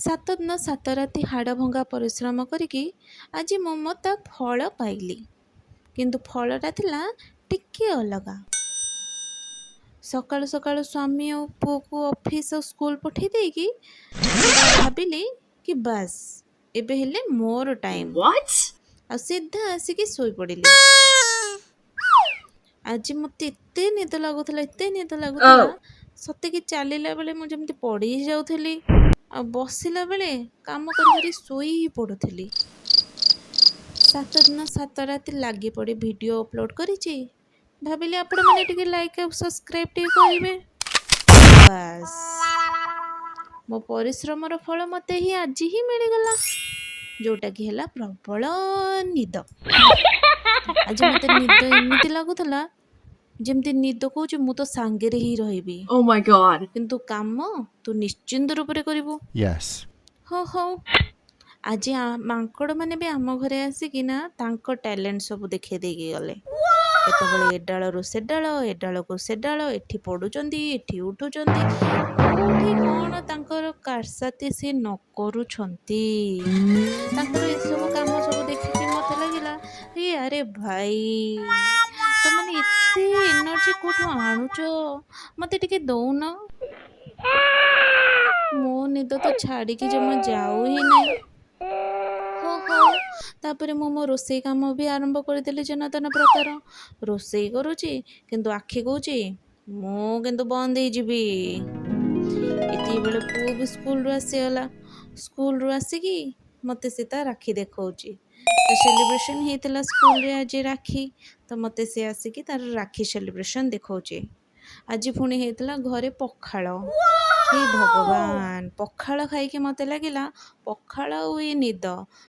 ସାତ ଦିନ ସାତ ରାତି ହାଡ଼ ଭଙ୍ଗା ପରିଶ୍ରମ କରିକି ଆଜି ମୁଁ ତା ଫଳ ପାଇଲି। କିନ୍ତୁ ଫଳଟା ଥିଲା ଟିକେ ଅଲଗା। ସକାଳୁ ସକାଳୁ ସ୍ୱାମୀ ଆଉ ପୁଅକୁ ଅଫିସ୍ ଆଉ ସ୍କୁଲ ପଠାଇ ଦେଇକି ଭାବିଲି କି ବାସ୍ ଏବେ ହେଲେ ମୋର ଟାଇମ୍। ଆଉ ସିଧା ଆସିକି ଶୋଇପଡ଼ିଲି। ଆଜି ମୋତେ ଏତେ ନିଦ ଲାଗୁଥିଲା ସତେକି ଚାଲିଲା ବେଳେ ମୁଁ ଯେମିତି ପଡ଼ି ଯାଉଥିଲି, ଆଉ ବସିଲା ବେଳେ କାମ କରି ଶୋଇ ହିଁ ପଡ଼ୁଥିଲି। 7 ଦିନ 7 ରାତି ଲାଗି ପଡ଼ି ଭିଡ଼ିଓ ଅପଲୋଡ଼ କରିଛି। ଭାବିଲି ଆପଣମାନେ ଟିକେ ଲାଇକ୍ ଆଉ ସବସ୍କ୍ରାଇବ୍ ଟିକେ କରିବେ। ବାସ୍ ମୋ ପରିଶ୍ରମର ଫଳ ମୋତେ ଆଜି ହିଁ ମିଳିଗଲା, ଯେଉଁଟାକି ହେଲା ପ୍ରବଳ ନିଦ। ଆଜି ମୋତେ ନିଦ ଏମିତି ଲାଗୁଥିଲା ଯେମିତି ନିଦ କହୁଛି ମୁଁ ତ ସାଙ୍ଗରେ ହିଁ ରହିବି। Oh my god. କିନ୍ତୁ କାମ ତୁ ନିଶ୍ଚିନ୍ତ ରୂପରେ କରିବୁ। Yes. ହଉ ଆଜି ମାଙ୍କଡ଼ ମାନେ ବି ଆମ ଘରେ ଆସିକିନା ତାଙ୍କ ଟ୍ୟାଲେଣ୍ଟ ସବୁ ଦେଖେଇ ଦେଇକି ଗଲେ। କେତେବେଳେ ଏ ଡାଳରୁ ସେ ଡାଳ, ଏ ଡାଳକୁ ସେ ଡାଳ, ଏଠି ପଡ଼ୁଛନ୍ତି, ଏଠି ଉଠୁଛନ୍ତି, କୋଉଠି କ'ଣ ତାଙ୍କର କାରସାତି ସେ ନ କରୁଛନ୍ତି। ତାଙ୍କର ଏସବୁ କାମ ସବୁ ଦେଖିକି ମୋତେ ଲାଗିଲା ଆରେ ଭାଇ ତମାନେ ଏତେ ଏନର୍ଜି କୋଉଠୁ ଆଣୁଛ, ମୋତେ ଟିକେ ଦଉନ। ମୋ ନିଦ ତ ଛାଡ଼ିକି ଜମା ଯାଉ ହିଁ ନାହିଁ। ହଉ ତାପରେ ମୁଁ ମୋ ରୋଷେଇ କାମ ବି ଆରମ୍ଭ କରିଦେଲି ଜନାତନ ପ୍ରକାର। ରୋଷେଇ କରୁଛି କିନ୍ତୁ ଆଖି କହୁଛି ମୁଁ କିନ୍ତୁ ବନ୍ଦ ହେଇଯିବି। ଏତିକିବେଳେ ପୁଅ ବି ସ୍କୁଲରୁ ଆସିଗଲା। ସ୍କୁଲରୁ ଆସିକି ମୋତେ ସେ ତା ରାକ୍ଷୀ ଦେଖାଉଛି। ତ ସେଲିବ୍ରେସନ୍ ହେଇଥିଲା ସ୍କୁଲରେ ଆଜି ରାକ୍ଷୀ, ତ ମୋତେ ସେ ଆସିକି ତାର ରାକ୍ଷୀ ସେଲିବ୍ରେସନ୍ ଦେଖାଉଛି। ଆଜି ପୁଣି ହେଇଥିଲା ଘରେ ପଖାଳ। ହେ ଭଗବାନ, ପଖାଳ ଖାଇକି ମୋତେ ଲାଗିଲା ପଖାଳ ଆଉ ଏ ନିଦ